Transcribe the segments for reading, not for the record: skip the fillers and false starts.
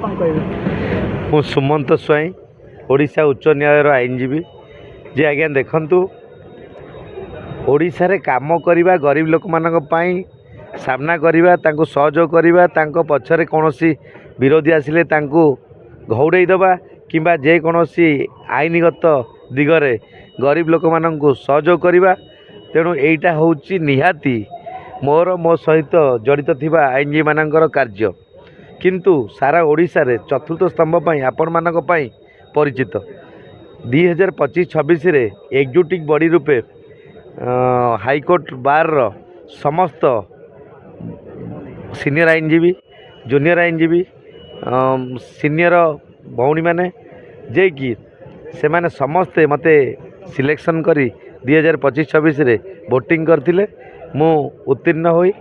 कौन कहबे? मु सुमंत स्वाई ओडिशा उच्च न्यायालय आईनजीवी जे आज्ञा देखंतु ओडिशा रे काम करवा गरीब लोक मानक पई सामना करवा तांको सहयोग करवा तांको पछरे कोनोसी विरोधी आसिले तांको घौड़े दबा किंबा जे कोनोसी आईनगत दिगरे गरीब लोक मानक सहयोग करवा तेणु एटा होउची निहाती मोर मो सहित जड़ित थिबा आईनजीवी मानकर कार्य किंतु सारा ओडिशा रे चतुर्थ स्तंभ पई आपण मानक पई परिचित 2025-26 रे एग्जीक्यूटिव बॉडी रूपे हाईकोर्ट बार रो समस्त सीनियर आईनजीवी जूनियर आईनजीवी सीनियर भौणी माने जे कि से माने समस्ते मते सिलेक्शन करी 2025-26 रे वोटिंग करथिले मु उत्तीर्ण होई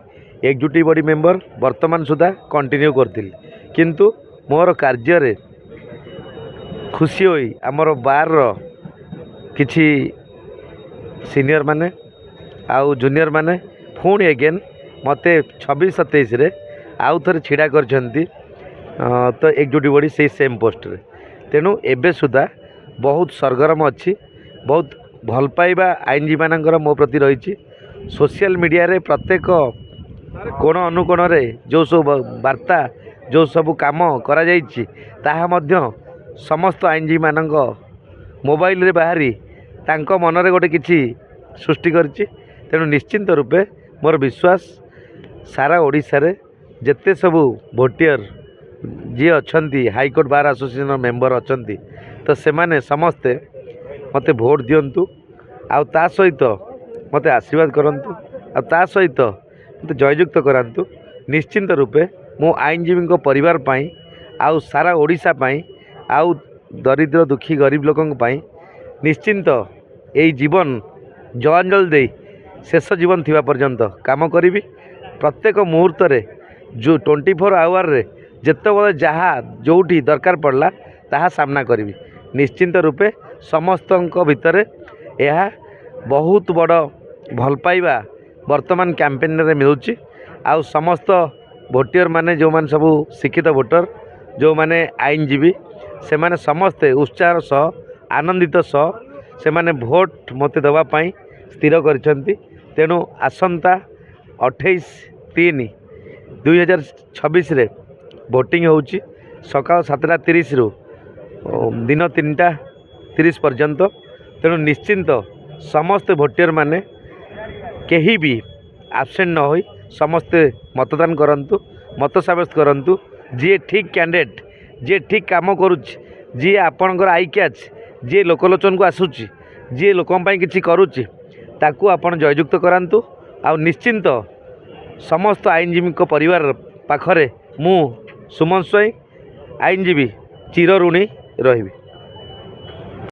एग्जीक्यूटिव बॉडी मेंबर वर्तमान सुधा कंटिन्यू करथिल किंतु मोर कार्य रे खुशी होई हमर बार रो किछि सीनियर माने आउ जूनियर माने पुणी एगेन मते 26-27 रे आउ थरे छिड़ा करछंती तो एग्जीक्यूटिव बॉडी से सेम पोस्ट रे तेणु एबे सुधा बहुत सरगरम अच्छी बहुत भल पाइबा आईनजीवी मानकर मो प्रति रही सोशल मीडिया रे प्रत्येक कोण अनुकोण रे जो सब वार्ता जो सब काम करा जाइछि ताहा मध्य समस्त आईनजीवी मानक मोबाइल रे बाहरी तांको मन रे गोटे किछि सृष्टि करछि तेणु निश्चिंत रूपे मोर विश्वास सारा ओडिशा रे जेते सब भोटियर जी अच्छी हाईकोर्ट बार एसोसिएशन मेंबर अच्छी तो से माने समस्ते मते भोट दियंतु आउ ता सहित मते आशीर्वाद करंतु आ ता सहित मते जययुक्त करांतु निश्चिंत रूपे मो आईनजीवी को परिवार पाई आउ सारा ओडिशा पाई आउ दरिद्र दुखी गरीब लोकन पाई निश्चिंत एई जीवन जलांजल दे शेष जीवन थिबा पर्यंत काम करिवि प्रत्येक मुहूर्त रे जो 24 आवर रे जेतेबेले जहाँ जोठी दरकार पड़ला ताहा सामना करी निश्चिंत रूपे समस्त भितर यह बहुत बड़ भल पाइबा वर्तमान कैंपेन रे मिलुची आउ समस्त भोटियर माने जो माने सब शिक्षित भोटर जो माने आईनजीवी से माने समस्ते उत्साह सह आनंदित सह से माने भोट मते दवा पाई स्थिर करिसेंती तेणु आसंता 28/3/2026 रे वोटिंग होउची सकाल 7:30 रु दिन 3:30 पर्यंत तेणु निश्चिंत समस्त भोटियर माने केही भी आबसेंट न होई समस्ते मतदान करंतु मत साब्यस्त करंतु जी ठीक कैंडिडेट जी ठीक काम करुच्ची जी आपणकर आई कैच जी लोकलोचन को आसुची जी लोकम पई किछि करुच्ची ताकू आपण जययुक्त करांतु आ निश्चिंत समस्त आईनजीवी को परिवार पाखरे मु सुमन स्वाई आईनजीवी चिर ऋणी रही।